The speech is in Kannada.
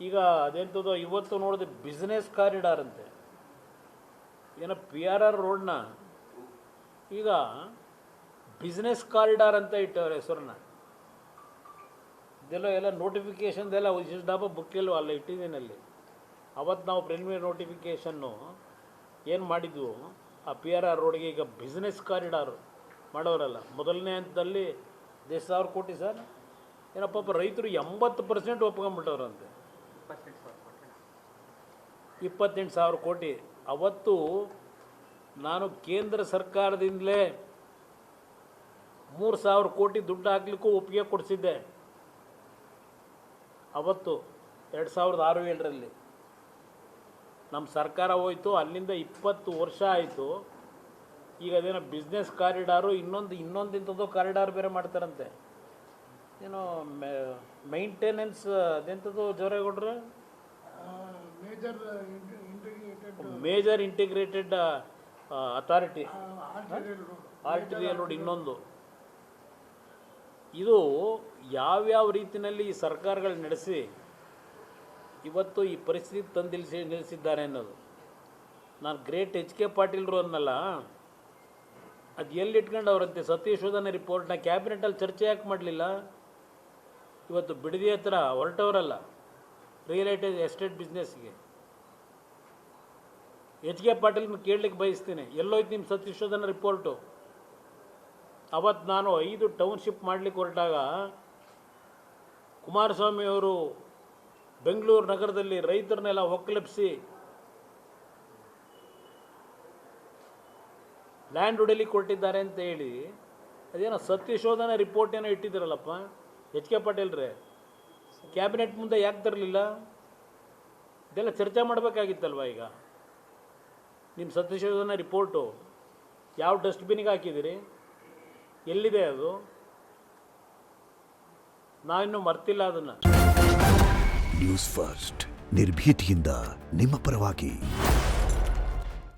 ಈಗ ಅದೆಂಥದ್ದು ಇವತ್ತು ನೋಡಿದ್ರೆ ಬಿಸ್ನೆಸ್ ಕಾರಿಡಾರ್ ಅಂತೆ ಏನೋ PRR ರೋಡ್ನ ಈಗ ಬಿಸ್ನೆಸ್ ಕಾರಿಡಾರ್ ಅಂತ ಇಟ್ಟವ್ರೆ ಹೆಸರನ್ನ. ಇದೆಲ್ಲ ಎಲ್ಲ ನೋಟಿಫಿಕೇಷನ್ದೆಲ್ಲ ವಿಶಿಷ್ಟ ಡಾಬಾ ಬುಕ್ಕೆಲ್ಲೂ ಅಲ್ಲ ಇಟ್ಟಿದ್ದೀನಿ ಅಲ್ಲಿ. ಅವತ್ತು ನಾವು ಪ್ರಿಲಿಮಿನರಿ ನೋಟಿಫಿಕೇಷನ್ನು ಏನು ಮಾಡಿದ್ವು ಆ PRR ರೋಡ್ಗೆ ಈಗ ಬಿಸ್ನೆಸ್ ಕಾರಿಡಾರ್ ಮಾಡೋರಲ್ಲ. ಮೊದಲನೇ ಹಂತದಲ್ಲಿ 10,000 ಕೋಟಿ ಸರ್ ಏನಪ್ಪ ರೈತರು 80% ಒಪ್ಕೊಂಡ್ಬಿಟ್ಟವ್ರಂತೆ. 28,000 ಕೋಟಿ. ಅವತ್ತು ನಾನು ಕೇಂದ್ರ ಸರ್ಕಾರದಿಂದಲೇ 3,000 ಕೋಟಿ ದುಡ್ಡು ಹಾಕ್ಲಿಕ್ಕೂ ಒಪ್ಪಿಗೆ ಕೊಡಿಸಿದ್ದೆ ಅವತ್ತು 2006-7ರಲ್ಲಿ. ನಮ್ಮ ಸರ್ಕಾರ ಹೋಯಿತು, ಅಲ್ಲಿಂದ 20 ವರ್ಷ ಆಯಿತು. ಈಗ ಅದೇನೋ ಬಿಸ್ನೆಸ್ ಕಾರಿಡಾರು ಇನ್ನೊಂದಿಂಥದ್ದು ಕಾರಿಡಾರ್ ಬೇರೆ ಮಾಡ್ತಾರಂತೆ. ಏನೋ ಮೈಂಟೆನೆನ್ಸ್ ಅದೆಂಥದ್ದು ಜೋರೇಗೌಡ್ರೆ major integrated authority arterial road ಇನ್ನೊಂದು. ಇದು ಯಾವ್ಯಾವ ರೀತಿಯಲ್ಲಿ ಈ ಸರ್ಕಾರಗಳು ನಡೆಸಿ ಇವತ್ತು ಈ ಪರಿಸ್ಥಿತಿ ತಂದು ನಿಲ್ಲಿಸಿದ್ದಾರೆ ಅನ್ನೋದು. ನಾನು ಗ್ರೇಟ್ HK ಪಾಟೀಲ್ರು ಅನ್ನಲ್ಲ, ಅದು ಎಲ್ಲಿ ಇಟ್ಕೊಂಡವ್ರಂತೆ ಸತ್ಯಶೋಧನೆ ರಿಪೋರ್ಟ್ನ ಕ್ಯಾಬಿನೆಟಲ್ಲಿ ಚರ್ಚೆ ಯಾಕೆ ಮಾಡಲಿಲ್ಲ? ಇವತ್ತು ಬಿಡದಿ ಹತ್ರ ಹೊರಟವರಲ್ಲ ರಿಯಲ್ ಎಸ್ಟೇಟ್ ಬಿಸ್ನೆಸ್ಗೆ. HK ಪಾಟೀಲ್ನ ಕೇಳಲಿಕ್ಕೆ ಬಯಸ್ತೀನಿ, ಎಲ್ಲೋಯ್ತು ನಿಮ್ಮ ಸತ್ಯಶೋಧನಾ ರಿಪೋರ್ಟು? ಅವತ್ತು ನಾನು 5 ಟೌನ್ಶಿಪ್ ಮಾಡಲಿಕ್ಕೆ ಹೊರಟಾಗ ಕುಮಾರಸ್ವಾಮಿಯವರು ಬೆಂಗಳೂರು ನಗರದಲ್ಲಿ ರೈತರನ್ನೆಲ್ಲ ಒಕ್ಕಲೆಬ್ಬಿಸಿ ಲ್ಯಾಂಡ್ ಹೊಡೆಯಲಿಕ್ಕೆ ಕೊಟ್ಟಿದ್ದಾರೆ ಅಂತ ಹೇಳಿ ಅದೇನೋ ಸತ್ಯಶೋಧನಾ ರಿಪೋರ್ಟ್ ಏನೋ ಇಟ್ಟಿದ್ದೀರಲ್ಲಪ್ಪ HK ಪಾಟೀಲ್ರೇ, ಕ್ಯಾಬಿನೆಟ್ ಮುಂದೆ ಯಾಕೆ ತರಲಿಲ್ಲ? ಇದೆಲ್ಲ ಚರ್ಚೆ ಮಾಡಬೇಕಾಗಿತ್ತಲ್ವ. ಈಗ ನಿಮ್ಮ ಸತ್ಯಶೋಧನಾ ರಿಪೋರ್ಟು ಯಾವ ಡಸ್ಟ್ಬಿನ್ಗೆ ಹಾಕಿದ್ದೀರಿ? ಎಲ್ಲಿದೆ ಅದು? ನಾವಿನ್ನೂ ಮರ್ತಿಲ್ಲ ಅದನ್ನು. ನ್ಯೂಸ್ ಫಸ್ಟ್ ನಿರ್ಭೀತಿಯಿಂದ ನಿಮ್ಮ ಪರವಾಗಿ.